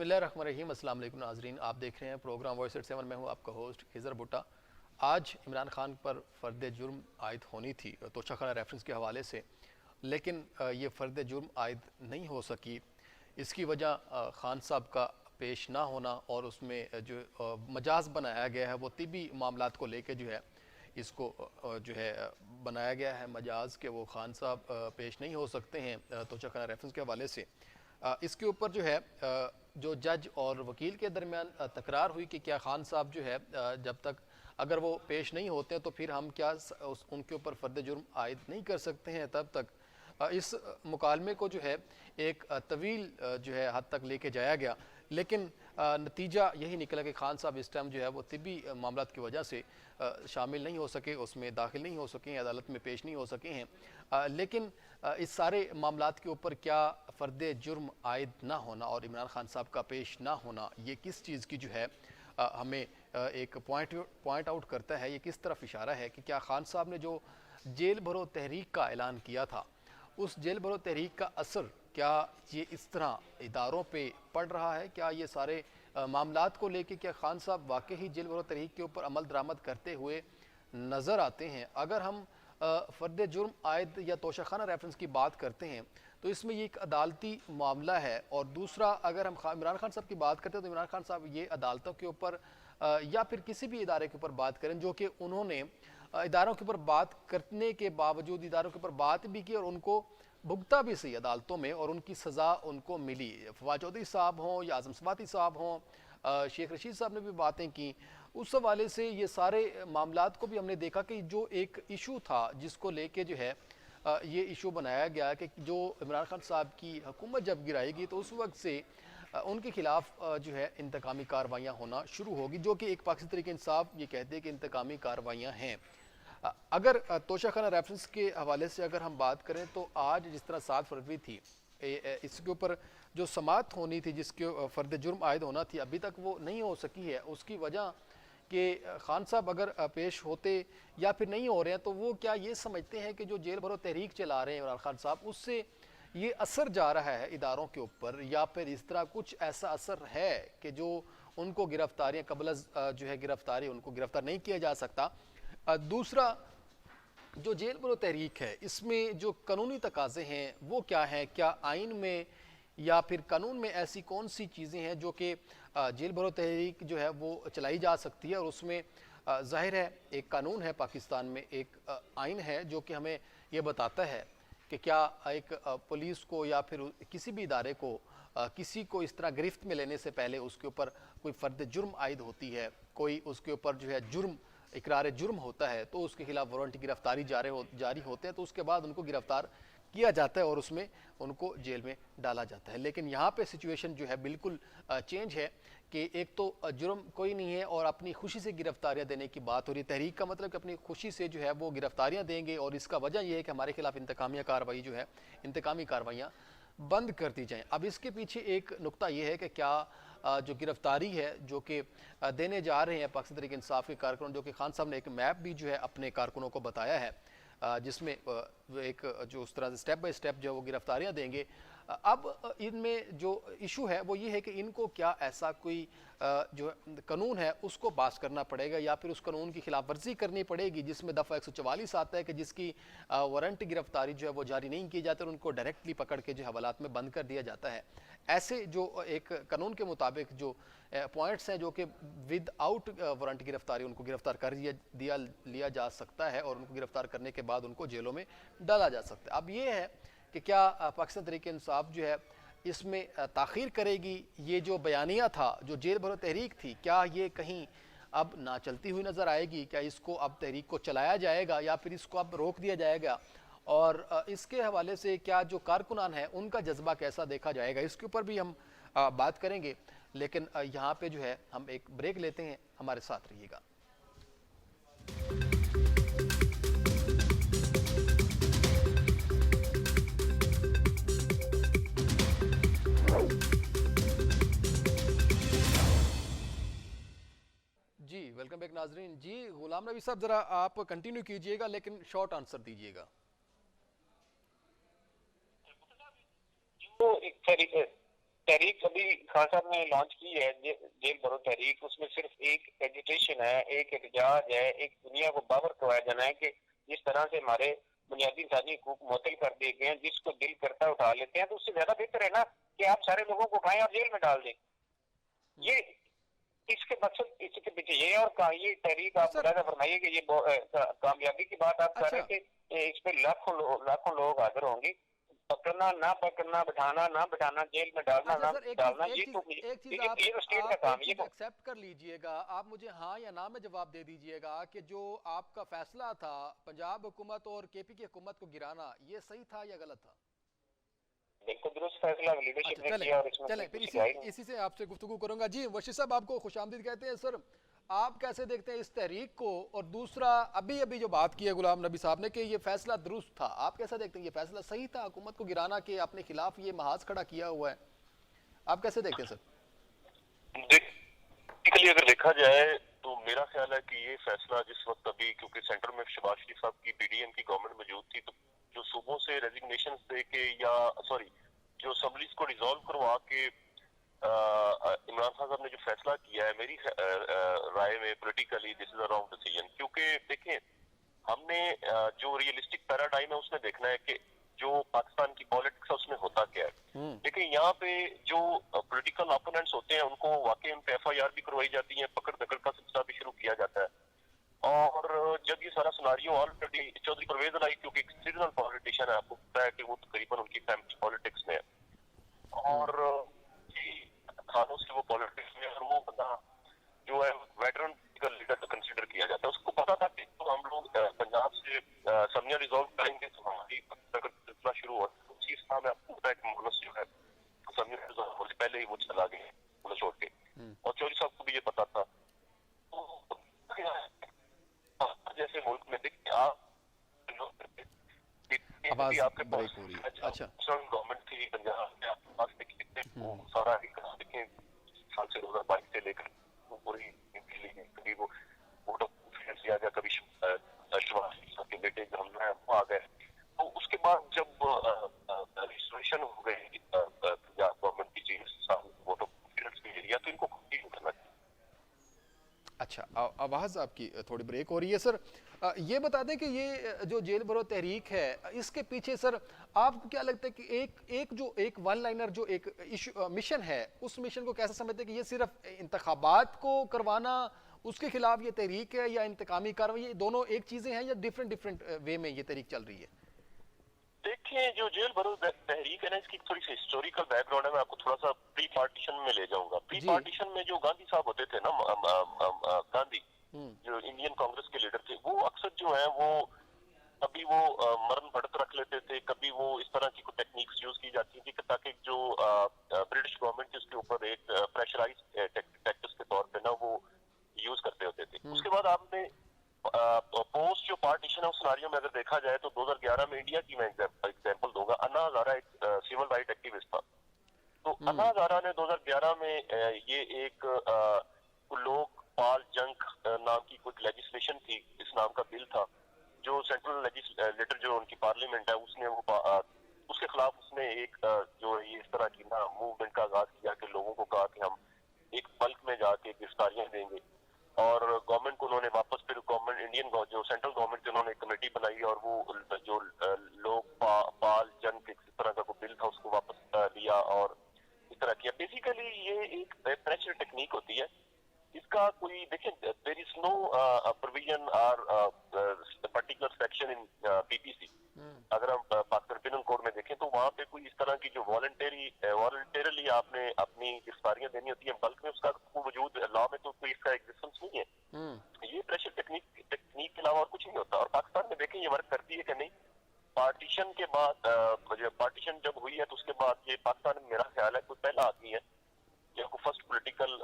बिस्मिल्लाहिर्रहमानिर्रहीम। अस्सलाम वालेकुम नाज़रीन, आप देख रहे हैं प्रोग्राम वॉइस एट 7। मैं हूं आपका होस्ट खिज़र भुट्टा। आज इमरान खान पर फ़र्द जुर्म आयद होनी थी तोशाखाना रेफरेंस के हवाले से, लेकिन ये फ़र्द जुर्म आयद नहीं हो सकी। इसकी वजह खान साहब का पेश ना होना और उसमें जो मजाज बनाया गया है वो तिबी मामलात को लेके जो है इसको जो है बनाया गया है मजाज के वो खान साहब पेश नहीं हो सकते हैं तोशाखाना रेफरेंस के हवाले से। इसके ऊपर जो है जो जज और वकील के दरमियान तकरार हुई कि क्या खान साहब जो है जब तक अगर वो पेश नहीं होते तो फिर हम क्या उनके ऊपर फ़र्द जुर्म आयद नहीं कर सकते हैं। तब तक इस मुकालमे को जो है एक तवील जो है हद तक लेके जाया गया, लेकिन नतीजा यही निकला कि खान साहब इस टाइम जो है वो तिब्बी मामलात की वजह से शामिल नहीं हो सके, उसमें दाखिल नहीं हो सके हैं, अदालत में पेश नहीं हो सके हैं। लेकिन इस सारे मामलात के ऊपर क्या फ़र्द जुर्म आयद ना होना और इमरान खान साहब का पेश ना होना, ये किस चीज़ की जो है हमें एक पॉइंट आउट करता है, ये किस तरफ इशारा है कि क्या खान साहब ने जो जेल भरो तहरीक का ऐलान किया था, उस जेल भरो तहरीक का असर क्या ये इस तरह इदारों पे पड़ रहा है? क्या ये सारे मामलात को लेके क्या खान साहब वाकई ही जेल भरो तहरीक के ऊपर अमल दरामद करते हुए नज़र आते हैं? अगर हम फ़र्द जुर्म आयद या तोशाखाना रेफरेंस की बात करते हैं तो इसमें ये एक अदालती मामला है, और दूसरा अगर हम इमरान खान साहब की बात करते हैं तो इमरान खान साहब ये अदालतों के ऊपर या फिर किसी भी इदारे के ऊपर बात करें जो कि उन्होंने इदारों के ऊपर बात करने के बावजूद इदारों के ऊपर बात भी की और उनको भुगता भी सही अदालतों में और उनकी सज़ा उनको मिली। फवाद चौधरी साहब हों या आज़म सवाती साहब हों, शेख रशीद साहब ने भी बातें की। उस हवाले से ये सारे मामलात को भी हमने देखा कि जो एक इशू था जिसको लेके जो है ये इशू बनाया गया कि जो इमरान खान साहब की हुकूमत जब गिराएगी तो उस वक्त से उनके खिलाफ जो है इंतकामी कार्रवाइयाँ होना शुरू होगी, जो कि एक पाकिस्तानी तहरीक इंसाफ ये कहते हैं कि इंतकामी कार्रवाइयाँ हैं। अगर तोशाखाना रेफरेंस के हवाले से अगर हम बात करें तो आज जिस तरह 7 फरवरी थी, इसके ऊपर जो समाअत होनी थी जिसके फ़र्द जुर्म आयद होना थी अभी तक वो नहीं हो सकी है। उसकी वजह कि खान साहब अगर पेश होते या फिर नहीं हो रहे हैं तो वो क्या ये समझते हैं कि जो जेल भरो तहरीक चला रहे हैं इमरान खान साहब, उससे ये असर जा रहा है इदारों के ऊपर, या फिर इस तरह कुछ ऐसा असर है कि जो उनको गिरफ्तारियाँ कबल जो है गिरफ्तारी उनको गिरफ्तार नहीं किया जा सकता। दूसरा जो जेल भरो तहरीक है इसमें जो कानूनी तकाजे हैं वो क्या हैं? क्या आइन में या फिर कानून में ऐसी कौन सी चीज़ें हैं जो कि जेल भरो तहरीक जो है वो चलाई जा सकती है? और उसमें ज़ाहिर है एक कानून है पाकिस्तान में, एक आइन है जो कि हमें ये बताता है कि क्या एक पुलिस को या फिर किसी भी इदारे को किसी को इस तरह गिरफ्त में लेने से पहले उसके ऊपर कोई फ़र्द जुर्म आयद होती है, कोई उसके ऊपर जो है जुर्म इकरार जुर्म होता है तो उसके खिलाफ वारंट गिरफ्तारी जारी होते हैं तो उसके बाद उनको गिरफ्तार किया जाता है और उसमें उनको जेल में डाला जाता है। लेकिन यहाँ पे सिचुएशन जो है बिल्कुल चेंज है कि एक तो जुर्म कोई नहीं है और अपनी खुशी से गिरफ्तारियाँ देने की बात हो रही है। तहरीक का मतलब कि अपनी खुशी से जो है वो गिरफ्तारियाँ देंगे और इसका वजह यह है कि हमारे खिलाफ इंतकामी कार्रवाइयाँ बंद कर दी जाएँ। अब इसके पीछे एक नुक्ता ये है कि क्या जो गिरफ्तारी है जो कि देने जा रहे हैं पाकिस्तान तहरीक इंसाफ के कारकुन, जो कि खान साहब ने एक मैप भी जो है अपने कारकुनों को बताया है जिसमें एक जो उस तरह से स्टेप बाय स्टेप जो है वो गिरफ्तारियाँ देंगे। अब इनमें जो इशू है वो ये है कि इनको क्या ऐसा कोई जो कानून है उसको पास करना पड़ेगा या फिर उस कानून की खिलाफ वर्जी करनी पड़ेगी जिसमें दफ़ा 144 आता है कि जिसकी वारंट गिरफ्तारी जो है वो जारी नहीं की जाती और उनको डायरेक्टली पकड़ के जो हवालात में बंद कर दिया जाता है। ऐसे जो एक कानून के मुताबिक जो पॉइंट्स हैं जो कि विद आउट वारंट गिरफ्तारी उनको गिरफ्तार कर लिया जा सकता है और उनको गिरफ्तार करने के बाद उनको जेलों में डाला जा सकता है। अब ये है कि क्या पाकिस्तान तहरीक इंसाफ जो है इसमें ताख़ीर करेगी? ये जो बयानिया था जो जेल भरो तहरीक थी, क्या ये कहीं अब ना चलती हुई नज़र आएगी? क्या इसको अब तहरीक को चलाया जाएगा या फिर इसको अब रोक दिया जाएगा? और इसके हवाले से क्या जो कारकुनान है उनका जज्बा कैसा देखा जाएगा, इसके ऊपर भी हम बात करेंगे। लेकिन यहाँ पे जो है हम एक ब्रेक लेते हैं, हमारे साथ रहिएगा। जी वेलकम बैक नाजरीन। जी गुलाम नबी साहब ज़रा आप कंटिन्यू कीजिएगा लेकिन शॉर्ट आंसर दीजिएगा। जो एक तहरीक अभी खान साहब ने लॉन्च की है, जेल भरो तहरीक, उसमें सिर्फ एक एजुटेशन है, एक एहतजाज है, एक दुनिया को बावर करवाया जाना है कि जिस तरह से हमारे बुनियादी इंसानी हकूक मुअत्तल कर दिए गए हैं, जिसको दिल करता उठा लेते हैं, तो उससे ज्यादा बेहतर है ना कि आप सारे लोगों को उठाएं और जेल में डाल दें। ये इसके मकसद इसके पीछे ये, और ये तहरीक आप मुलाजा फरमाइए कि ये कामयाबी की बात आप कर रहे थे, इस पे लाखों लोग हाजिर होंगे। पकड़ना ना पकड़ना, बिठाना ना बिठाना, जेल में डालना ना डालना, ये तो स्टेट का काम है। ये एक्सेप्ट कर लीजिएगा, आप मुझे हाँ या ना में जवाब दे दीजिएगा कि जो आपका फैसला था पंजाब हुकूमत और केपी की हुकूमत को गिराना, ये सही था या गलत था? बिल्कुल दुरुस्त फैसला लीडरशिप ने किया और इसमें चलें फिर इसी से आपसे गुफ्तगू करूंगा। जी वर्षिद साहब, आपको खुशामदीद कहते हैं। सर, आप कैसे देखते हैं इस तहरीक को? और दूसरा, अभी जो बात की है गुलाम नबी साहब ने कि ये फैसला दुरुस्त था, आप कैसे देखते हैं ये फैसला सही था हुकूमत को गिराना के अपने खिलाफ ये महाज खड़ा किया हुआ है, आप कैसे देखते हैं सर? अगर देखा जाए तो मेरा ख्याल है कि ये फैसला जिस वक्त अभी, क्योंकि सेंटर में शहबाज शरीफ साहब की पीडीएम की गवर्नमेंट मौजूद थी, तो जो सूबों से रेजिग्नेशन दे के या जो असम्बलीज को डिसॉल्व करवा के इमरान खान साहब ने जो फैसला किया है, मेरी राय में politically this is a wrong decision. क्योंकि देखें, हमने जो रियलिस्टिक पैराडाइम है उसमें देखना है कि जो पाकिस्तान की पॉलिटिक्स है उसमें होता क्या है। देखिए, यहाँ पे जो पॉलिटिकल ओपोनेंट्स होते हैं उनको वाकई उन पे एफआईआर भी करवाई जाती है, पकड़ दकड़ का सिलसिला भी शुरू किया जाता है। और जब ये सारा सिनारियो ऑलरेडी चौधरी परवेज इलाही, क्योंकि एक सीजनल पॉलिटिशियन है, आपको पता है कि वो तकरीबन उनकी फैमिली पॉलिटिक्स में है और खानों से वो पॉलिटिक्स में, और वो बंदा जो है वेटरन लीडर कंसिडर किया जाता है। उसको पता था कि तो हम लोग पंजाब से असम्बलियां रिजॉल्व करेंगे तो हमारी सिलसिला शुरू हो, उसी स्थान में आपको पता है कि मुनस जो है असम्बलियां रिजॉल्व होने पहले ही वो चला गए मुनस छोड़ के, और चौधरी साहब को भी ये पता था। जैसे मुल्क में देखिए आप आपके पास गवर्नमेंट थी पंजाब में, आपके पास देखिए सारा देखें साल से 2022 से लेकर पूरी कभी वो वोट ऑफ कॉन्फिडेंस लिया गया, कभी शहबाज के बेटे जो हमने आ गए, तो उसके बाद जब रजिस्ट्रेशन हो गई पंजाब गवर्नमेंट की चीज वोट ऑफ कॉन्फिडेंस भी लिया, तो इनको कंटिन्यू करना चाहिए। अच्छा, आवाज़ आपकी थोड़ी ब्रेक हो रही है सर। ये बता दें कि ये जो जेल भरो तहरीक है, इसके पीछे सर आपको क्या लगता है कि एक वन लाइनर जो एक मिशन है, उस मिशन को कैसे समझते हैं कि ये सिर्फ इंतखाबात को करवाना, उसके खिलाफ ये तहरीक है, या इंतकामी कार्रवाई, ये दोनों एक चीज़ें हैं या डिफरेंट वे में ये तहरीक चल रही है? देखिए, जो जेल भरो तहरीक है ना, इसकी थोड़ी सी हिस्टोरिकल बैकग्राउंड है। मैं आपको थोड़ा सा प्री पार्टीशन में ले जाऊंगा। प्री पार्टीशन में जो गांधी साहब होते थे ना, गांधी जो इंडियन कांग्रेस के लीडर थे, वो अक्सर जो है वो कभी वो मरण बढ़त रख लेते थे, कभी वो इस तरह की कोई टेक्निक्स यूज की जाती थी ताकि जो ब्रिटिश गवर्नमेंट थी उसके ऊपर एक प्रेशराइज टैक्टिक्स के तौर पे ना वो यूज करते होते थे। उसके बाद आपने पोस्ट जो पार्टीशन है उस सिनेरियो में अगर देखा जाए तो 2011 में इंडिया की मैं एग्जांपल दूंगा। अन्ना हजारा एक सिविल राइट एक्टिविस्ट था, तो अन्ना हजारा ने 2011 में ये एक लोक पाल जंग नाम की कुछ लेजिस्लेशन थी, इस नाम का बिल था, जो सेंट्रल लेजिस्लेटर जो उनकी पार्लियामेंट है उसने वो उसके खिलाफ उसने एक जो ये इस तरह की ना मूवमेंट का आगाज किया कि लोगों को कहा कि हम एक बल्क में जाके गिरफ्तारियां देंगे, और गवर्नमेंट को उन्होंने वापस फिर गवर्नमेंट इंडियन जो सेंट्रल गवर्नमेंट थी उन्होंने एक कमेटी बनाई और वो जो लोक पाल जंग इस तरह का कोई बिल था उसको वापस लिया और इस तरह किया। बेसिकली ये एक प्रेशर टेक्निक होती है, इसका कोई देखें, देयर इज नो प्रोविजन और पर्टिकुलर सेक्शन इन पीपीसी। अगर हम पाकिस्तान पिनल कोड में देखें तो वहाँ पे कोई इस तरह की जो वॉलंटरली आपने अपनी गिरफ्तारियां देनी होती है बल्क में, उसका वजूद लॉ में तो कोई इसका एग्जिस्टेंस नहीं है। ये प्रेशर टेक्निक के अलावा और कुछ नहीं होता। और पाकिस्तान में देखें ये वर्क करती है कि नहीं। पार्टीशन के बाद पार्टीशन जब हुई है तो उसके बाद ये पाकिस्तान में मेरा ख्याल है कोई पहला आदमी है या कोई फर्स्ट पॉलिटिकल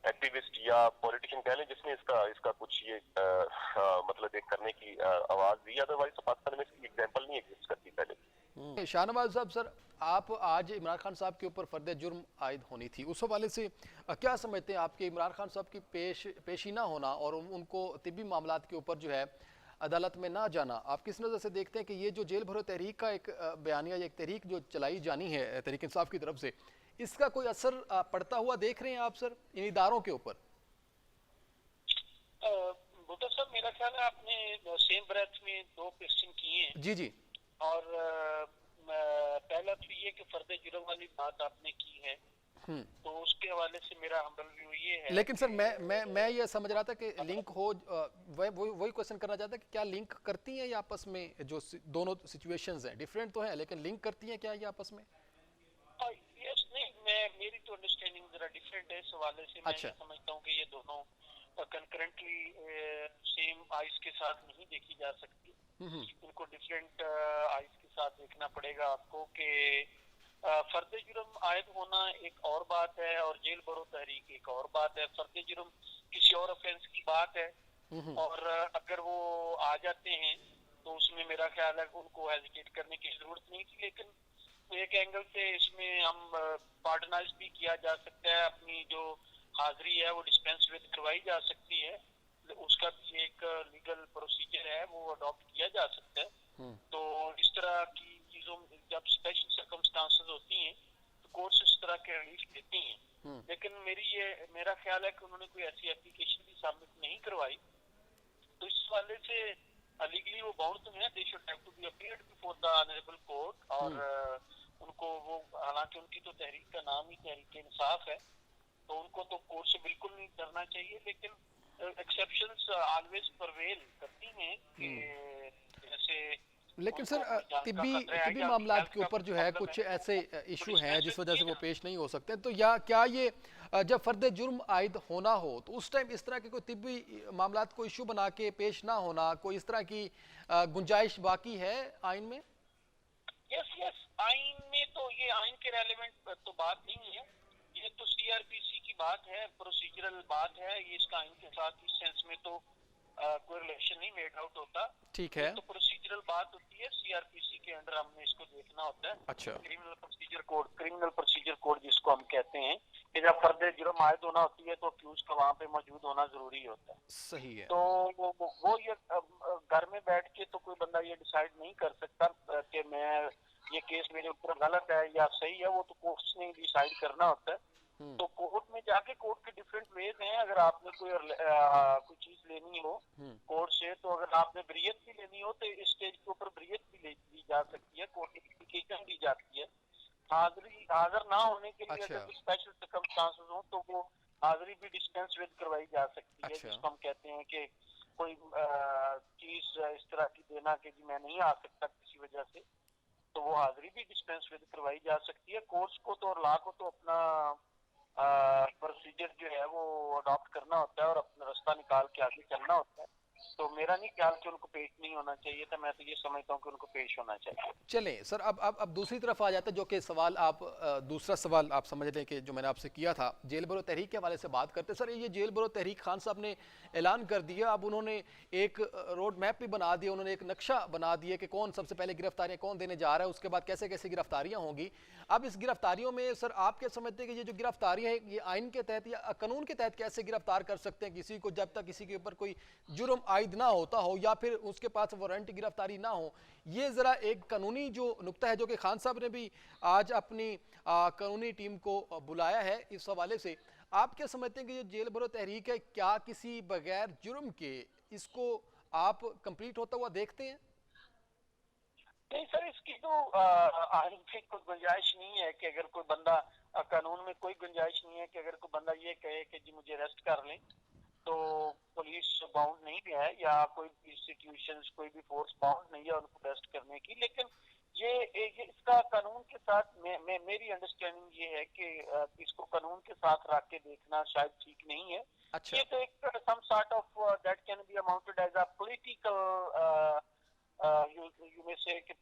एक्टिविस्ट या पॉलिटिशियन कह लें जिसने इसका कुछ ये मतलब एक करने की आवाज दी। अदरवाइज तो पाकिस्तान में इसकी एग्जांपल नहीं एग्जिस्ट करती पहले। शाहनवाज साहब, सर आप आज इमरान खान साहब के ऊपर फर्द जुर्म आयद होनी थी, उस हवाले से क्या समझते हैं आपके इमरान खान साहब की पेशीना होना और उनको तिब्बी मामलात के ऊपर जो है अदालत में ना जाना, आप किस नज़र से देखते हैं कि ये जो जेल भरो तहरीक का एक बयानिया या एक तहरीक जो चलाई जानी है तहरीक इंसाफ की तरफ से, इसका कोई असर पड़ता हुआ देख रहे हैं आप सर इन इदारों के ऊपर? भुट्टो साहब, मेरा ख्याल है आपने सेम ब्रेथ में दो क्वेश्चन किए हैं। जी जी। और पहला तो ये कि फर्द जुर्म वाली बात आपने की है, तो उसके हवाले से मेरा हम्बल व्यू ये है। लेकिन सर मैं ये समझ रहा था कि लिंक हो, वही क्वेश्चन करना चाहता कि क्या लिंक करती हैं ये आपस में? जो दोनों सिचुएशंस हैं डिफरेंट तो हैं, लेकिन लिंक करती हैं क्या ये आपस में? यस, नहीं, मेरी तो अंडरस्टैंडिंग जरा डिफरेंट है इस हवाले से। मैं ये समझता हूँ कि ये दोनों कंकरेंटली सेम आइज के साथ नहीं देखी जा सकती, इनको डिफरेंट आइज के साथ देखना पड़ेगा आपको। कि फर्द जुर्म आयद होना एक और बात है और जेल बरो तहरीक एक और बात है। फर्द जुर्म किसी और ऑफेंस की बात है, और अगर वो आ जाते हैं तो उसमें मेरा ख्याल है उनको हेजिटेट करने की जरूरत नहीं थी। लेकिन एक एंगल से इसमें हम पार्डनाइज भी किया जा सकता है, अपनी जो हाजिरी है वो डिस्पेंस विद करवाई जा सकती है, उसका भी एक लीगल प्रोसीजर है, वो अडॉप्ट किया जा सकता है। तो इस तरह की चीजों जब स्पेशल सर्कमस्टांसेस होती हैं तो कोर्ट्स इस तरह के रिलीफ देती हैं। लेकिन मेरा ख्याल है कि उन्होंने कोई ऐसी एप्लीकेशन भी सबमिट नहीं करवाई, तो इस वाले से लीगली वो बाउंड तो है, they should have to be appeared before the honourable court. और उनको वो, हालांकि उनकी तो तहरीक का नाम ही तहरीक इंसाफ है, तो उनको तो कोर्ट से बिल्कुल नहीं करना चाहिए। लेकिन एक्सेप्शंस ऑलवेज परवेल करती हैं कि जैसे। लेकिन सर तिब्बी मामलात के ऊपर जो है कुछ ऐसे इशू हैं जिस वजह से वो पेश नहीं हो सकते, तो या क्या ये जब फर्द जुर्म आयद होना हो तो उस टाइम इस तरह के कोई तिब्बी मामलात को इशू बना के पेश ना होना, कोई इस तरह की गुंजाइश बाकी है आइन में? यस, आइन में तो ये आइन के रेलेवेंट तो बात नहीं है, ये तो सीआरपीसी की बात है, प्रोसीजरल बात है। ये इसका आइन के साथ इस सेंस में तो कोई रिलेशन नहीं मेड आउट होता। ठीक है, तो प्रोसीजरल बात होती है, सीआरपीसी के अंडर हमने इसको देखना होता है। अच्छा, क्रिमिनल प्रोसीजर कोड जिसको हम कहते हैं, कि जब फर्द जुर्म आयद होना होती है तो अक्यूज का वहाँ पे मौजूद होना जरूरी होता है। सही है। तो वो ये घर में बैठ के तो कोई बंदा ये डिसाइड नहीं कर सकता कि मैं ये केस मेरे ऊपर गलत है या सही है, वो तो कोर्ट्स ने डिसाइड करना होता है। तो कोर्ट में जाके कोर्ट के डिफरेंट वेज हैं। अगर आपने कोई चीज लेनी हो कोर्ट से, तो अगर आपने ब्रियत भी लेनी हो तो इस स्टेज के ऊपर ब्रियत भी ली जा सकती है, कोर्ट की एप्लीकेशन दी जाती है। हाजिर ना होने के लिए अगर कुछ स्पेशल सर्कमस्टांसेस हो तो वो हाजिरी भी डिस्पेंस विद करवाई जा सकती है। जिसको हम कहते हैं कि कोई चीज इस तरह की देना कि जी मैं नहीं आ सकता किसी वजह से, तो वो हाजिरी भी डिस्पेंस विद करवाई जा सकती है। कोर्ट्स को तो और लॉ को तो अपना प्रोसीजर जो है वो अडॉप्ट करना होता है और अपना रास्ता निकाल के आगे चलना होता है। तो मेरा नहीं ख्याल कि उनको पेश नहीं होना चाहिए था, मैं तो ये समझता हूँ कि उनको पेश होना चाहिए। चलें सर, अब दूसरी तरफ आ जाता है, जो कि सवाल आप दूसरा सवाल आप समझ लें कि जो मैंने आपसे किया था जेल बरो तहरीक के हवाले से बात करते। सर ये जेल बरो तहरीक खान साहब ने ऐलान कर दिया, अब उन्होंने एक रोड मैप भी बना दिया, उन्होंने एक नक्शा बना दिया कि कौन सबसे पहले गिरफ्तारियाँ कौन देने जा रहा है, उसके बाद कैसे कैसे गिरफ्तारियाँ होंगी। अब इस गिरफ्तारियों में सर आप क्या समझते हैं कि ये जो गिरफ्तारियाँ हैं ये आइन के तहत या कानून के तहत कैसे गिरफ्तार कर सकते हैं किसी को, जब तक किसी के ऊपर कोई जुर्म आयद ना होता हो या फिर उसके पास वारंट गिरफ्तारी ना हो? ये ज़रा एक कानूनी जो नुक्ता है जो कि खान साहब ने भी आज अपनी कानूनी टीम को बुलाया है, इस हवाले से आप क्या समझते हैं कि ये जेल बरो तहरीक है, क्या किसी बगैर जुर्म के इसको आप कंप्लीट होता हुआ देखते हैं? नहीं सर, इसकी तो आइन में कोई गुंजाइश नहीं है कि अगर कोई बंदा, कानून में कोई गुंजाइश नहीं है कि अगर कोई बंदा ये कहे कि जी मुझे अरेस्ट कर लें तो पुलिस बाउंड नहीं है या कोई भी इंस्टीट्यूशंस, कोई भी फोर्स बाउंड नहीं है उनको अरेस्ट करने की। लेकिन ये इसका कानून के साथ मेरी अंडरस्टैंडिंग ये है कि इसको कानून के साथ रख के देखना शायद ठीक नहीं है। अच्छा। ये तो एक some sort of that can be amounted as a political यू में से एक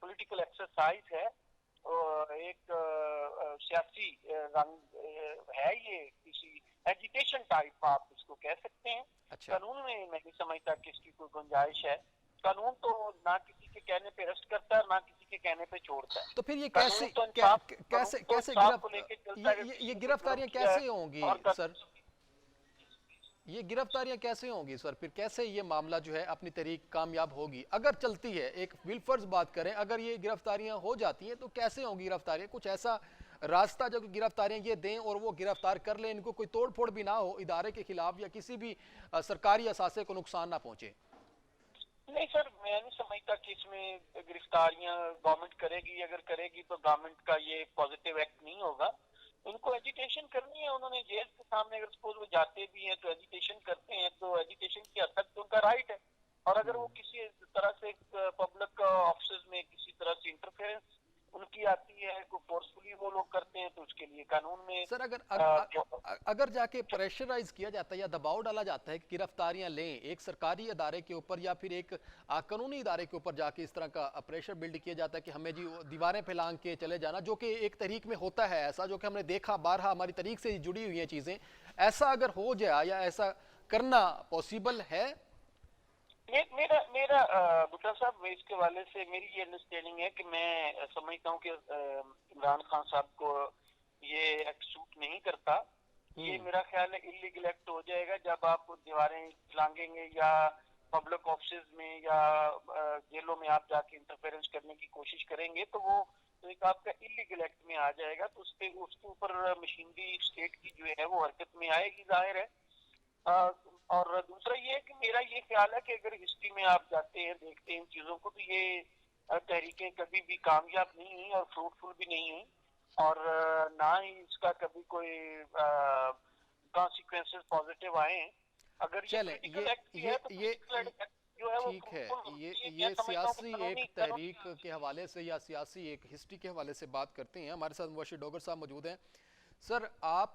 पॉलिटिकल एक्सरसाइज है, एक सियासी रंग है, ये किसी एजिटेशन टाइप आप इसको कह सकते हैं। अच्छा। कानून में मैं नहीं समझता कि इसकी कोई गुंजाइश है। कानून तो ना किसी के कहने पे अरेस्ट करता है ना किसी के कहने पे छोड़ता है। तो फिर ये कैसे ये गिरफ्तारियां कैसे होंगी सर? ये गिरफ्तारियां कैसे होंगी सर? फिर कैसे ये मामला जो है अपनी तरीक कामयाब होगी अगर चलती है? एक बिलफर्ज बात करें, अगर ये गिरफ्तारियां हो जाती हैं तो कैसे होंगी गिरफ्तारियां? कुछ ऐसा रास्ता जो गिरफ्तारियां ये दें और वो गिरफ्तार कर लें, इनको कोई तोड़ फोड़ भी ना हो इदारे के खिलाफ या किसी भी सरकारी असासे को नुकसान ना पहुंचे। नहीं सर, मैं नहीं समझता कि इसमें गिरफ्तारियां गवर्नमेंट करेगी, अगर करेगी तो गवर्नमेंट का ये पॉजिटिव एक्ट नहीं होगा। उनको एजुटेशन करनी है, उन्होंने जेल के सामने अगर सपोज वो जाते भी हैं तो एजुटेशन करते हैं, तो एजुकेशन की हद तक तो उनका राइट है। और अगर वो किसी तरह से पब्लिक ऑफिस में किसी तरह से इंटरफेरेंस उनकी आती है, को फोर्सफुली वो लोग करते हैं, तो उसके लिए कानून में सर अगर जाके प्रेशराइज किया जाता है या दबाव डाला जाता है कि गिरफ्तारियां लें एक सरकारी इदारे के ऊपर या फिर एक कानूनी इदारे के ऊपर, जाके इस तरह का प्रेशर बिल्ड किया जाता है कि हमें जी दीवारें फैलांग के चले जाना, जो कि एक तहरीक में होता है ऐसा, जो कि हमने देखा बारहा, हमारी तहरीक से जुड़ी हुई हैं चीजें, ऐसा अगर हो जाए या ऐसा करना पॉसिबल है? मेरा मेरा बुटा साहब, इसके वाले से मेरी ये अंडरस्टैंडिंग है कि मैं समझता हूँ कि इमरान खान साहब को ये एक्ट सूट नहीं करता। ये मेरा ख्याल है इलीगल एक्ट हो जाएगा जब आप दीवारें लांगेंगे या पब्लिक ऑफिस में या जेलों में आप जाके इंटरफेरेंस करने की कोशिश करेंगे, तो वो तो एक आपका इलीगल एक्ट में आ जाएगा। तो उसके ऊपर मशीनरी स्टेट की जो है वो हरकत में आएगी, जाहिर है। और दूसरा ये है कि मेरा ये ख्याल है कि अगर हिस्ट्री में आप जाते हैं, देखते हैं इन चीजों को, तो ये तहरीकें कभी भी कामयाब नहीं हुई और फ्रूटफुल भी नहीं हुई, और ना ही इसका कभी कोई कॉन्सिक्वेंसेस पॉजिटिव आए हैं। अगर ये ठीक है, ये सियासी एक तहरीक के हवाले से या सियासी एक हिस्ट्री के हवाले से बात करते हैं। हमारे साथ मुबशिर डोगर साहब मौजूद हैं। सर आप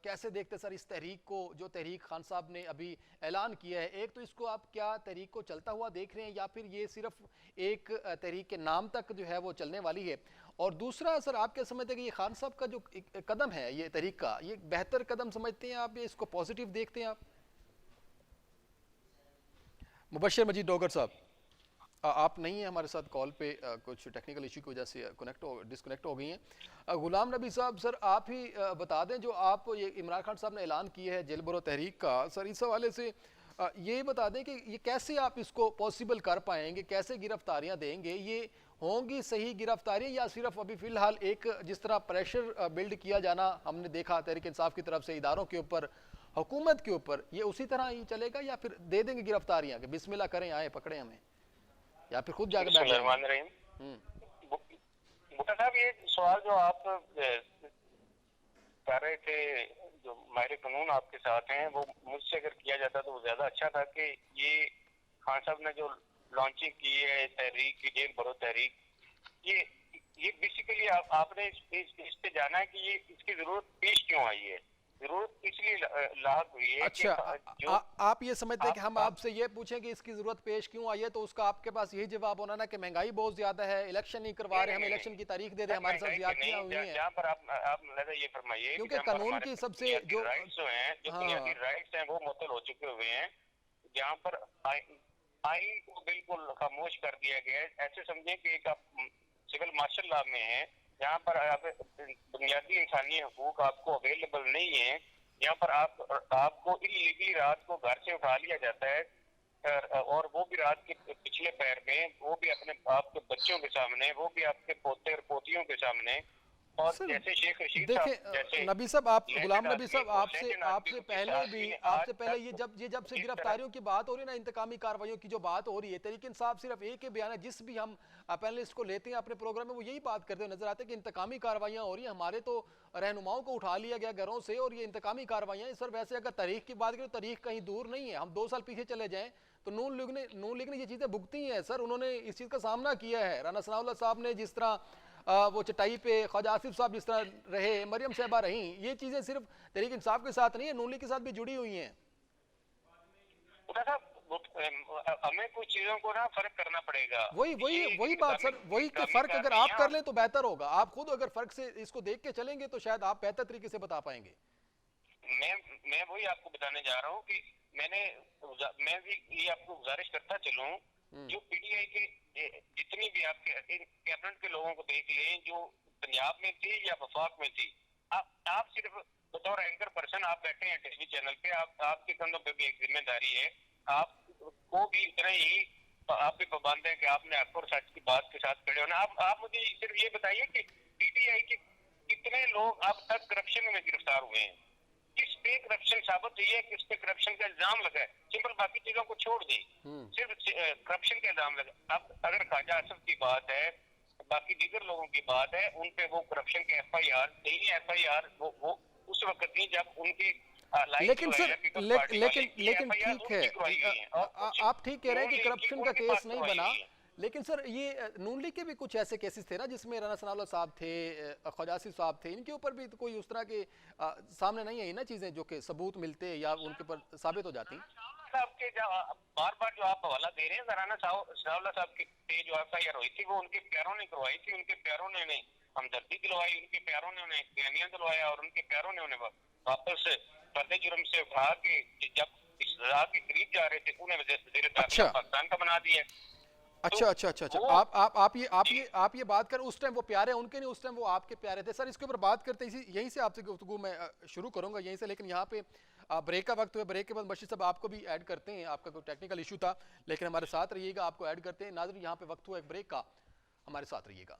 कैसे देखते हैं सर इस तहरीक को, जो तहरीक खान साहब ने अभी ऐलान किया है? एक तो इसको आप क्या तहरीक को चलता हुआ देख रहे हैं या फिर ये सिर्फ एक तहरीक के नाम तक जो है वो चलने वाली है? और दूसरा सर, आप क्या समझते हैं कि ये खान साहब का जो कदम है ये तहरीक का, ये बेहतर कदम समझते हैं आप, ये इसको पॉजिटिव देखते हैं आप? मुबशिर मजीद डोगर साहब आप नहीं हैं हमारे साथ कॉल पे, कुछ टेक्निकल इशू की वजह से डिस्कनेक्ट हो गई हैं। गुलाम नबी साहब, सर आप ही बता दें, जो आप ये इमरान खान साहब ने ऐलान किया है जेल भरो तहरीक का, सर इस हवाले से ये बता दें कि ये कैसे आप इसको पॉसिबल कर पाएंगे, कैसे गिरफ्तारियां देंगे, ये होंगी सही गिरफ्तारियां या सिर्फ अभी फ़िलहाल एक जिस तरह प्रेशर बिल्ड किया जाना हमने देखा तहरीक इंसाफ की तरफ से इदारों के ऊपर, हुकूमत के ऊपर, ये उसी तरह ही चलेगा या फिर दे देंगे गिरफ्तारियां कि बिस्मिल्लाह करें आए पकड़े हमें, या फिर खुद जाकर बैठ जाएंगे? बुटा साहब, ये सवाल जो आप कर रहे थे, जो माहिर कानून आपके साथ हैं, वो मुझसे अगर किया जाता तो वो ज्यादा अच्छा था कि ये खान साहब ने जो लॉन्चिंग की है तहरीक की, जेल भरो तहरीक, ये बेसिकली आपने इस पे जाना है कि ये इसकी जरूरत पेश क्यों आई है, जरूरत इसलिए लाक हुई है। अच्छा, आप ये समझते हैं कि हम आपसे ये पूछें कि इसकी जरूरत पेश क्यों आई है, तो उसका आपके पास यही जवाब होना ना कि महंगाई बहुत ज्यादा है, इलेक्शन नहीं करवा रहे, हमें इलेक्शन की तारीख दे दे, हमारे साथ ज्यादतियां हुई हैं। जहाँ पर आप ये फरमाइए, क्योंकि कानून की सबसे जो राइट्स हैं, जो बुनियादी राइट्स हैं, वो मुअत्तल हो चुके हुए हैं, जहाँ पर आइन को बिल्कुल खामोश कर दिया गया है। ऐसे समझें कि एक आप सिविल मार्शल लॉ में है, जहाँ पर बुनियादी इंसानी हकूक आपको अवेलेबल नहीं है, यहाँ पर आपको इलीगली रात को घर से उठा लिया जाता है, और वो भी रात के पिछले पैर में, वो भी अपने आपके बच्चों के सामने, वो भी आपके पोते और पोतियों के सामने। और जैसे शेख रशीद देखिए नबी साहब, आप गुलाम नबी साहब, आपसे पहले ये जब से गिरफ्तारियों की बात हो रही है ना, इंतकामी कार्रवाइयों की जो बात हो रही है, तहरीक इंसाफ सिर्फ एक ही बयान है, जिस भी हम पैनलिस्ट को लेते हैं अपने प्रोग्राम में, वो यही बात करते हुए नजर आते हैं कि इंतकामी कार्रवाइयां हो रही हैं, हमारे तो रहनुमाओं को उठा लिया गया घरों से, और ये इंतकामी कार्रवाइयां। सर वैसे अगर तारीख की बात करें तो तारीख कहीं दूर नहीं है, हम 2 साल पीछे चले जाएं तो नून लीग ने ये चीजें भुगती हैं सर, उन्होंने इस चीज का सामना किया है। राना सनाउल्लाह साहब ने जिस तरह वो चटाई पे, ख्वाजा आसिफ साहब जिस तरह रहे, मरियम साहबा रही, ये चीजें सिर्फ तहरीक इंसाफ के साथ नहीं है, नून लीग के साथ भी जुड़ी हुई हैं। हमें कुछ चीजों को ना फर्क करना पड़ेगा। वही बात सर, वही के फर्क अगर आप कर लें तो बेहतर होगा। आप खुद अगर फर्क से इसको देख के चलेंगे तो शायद आप बेहतर तरीके से बता पाएंगे। मैं वही आपको बताने जा रहा हूँ कि मैं भी ये आपको गुजारिश करता चलूं, जो पीटीआई के जितनी भी आपके कैबिनेट के लोगों को देख लें, जो पंजाब में थी या वफाक में थी, आप सिर्फ बतौर एंकर पर्सन आप बैठे हैं टीवी चैनल पे, आपके कंधों पे भी एक जिम्मेदारी है, आपको भी इतना ही आप भी पाबंद है कि आपने हक और सच की बात के साथ खड़े होना। आप मुझे सिर्फ ये बताइए कि पीटीआई की कितने लोग अब तक करप्शन में गिरफ्तार हुए हैं, किस पे करप्शन साबित हुई है, किस पे करप्शन का इल्जाम लगा है, सिंपल बाकी चीजों को छोड़ दी, सिर्फ करप्शन का इल्जाम लगा। अब अगर ख्वाजा आसिफ की बात है, बाकी दीगर लोगों की बात है, उन पे वो करप्शन के FIR नहीं, FIR वो उस वक्त नहीं जब उनकी लेकिन सर लेकिन ठीक है, आप ठीक कह रहे हैं कि करप्शन का केस नहीं बना, लेकिन सर ये नून लीग के भी कुछ ऐसे केसेस थे ना जिसमें राना सनाउल्लाह साहब थे, ख्वाजा आसिफ साहब थे, इनके ऊपर भी तो कोई उस तरह के सामने नहीं आई ना चीजें जो कि सबूत मिलते या उनके ऊपर साबित हो जाती। आपके बार बार जो आप हवाला दे रहे हैं, राना सनाउल्लाह साहब की जो FIR हुई थी वो उनके प्यारों ने करवाई थी, उनके प्यारों ने उन्हें हमदर्दी दिलवाई, उनके प्यारों ने उन्हें बयानिया दिलवाया और उनके प्यारों ने उन्हें वापस फर्द जुर्म से उठा के जब इस सजा के करीब जा रहे थे उन्हें वज़ीर दाखिला पाकिस्तान का बना दिया। अच्छा आप ये बात कर, उस टाइम वो प्यारे उनके नहीं, उस टाइम वो आपके प्यारे थे। सर इसके ऊपर बात करते इसी यहीं से आपसे गुफ्तगू मैं शुरू करूंगा यहीं से, लेकिन यहाँ पे ब्रेक का वक्त हुआ, ब्रेक के बाद मशीद साहब आपको भी ऐड करते हैं, आपका कोई टेक्निकल इशू था लेकिन हमारे साथ रहिएगा, आपको ऐड करते हैं। नाज़रीन यहाँ पे वक्त हुआ एक ब्रेक का, हमारे साथ रहिएगा।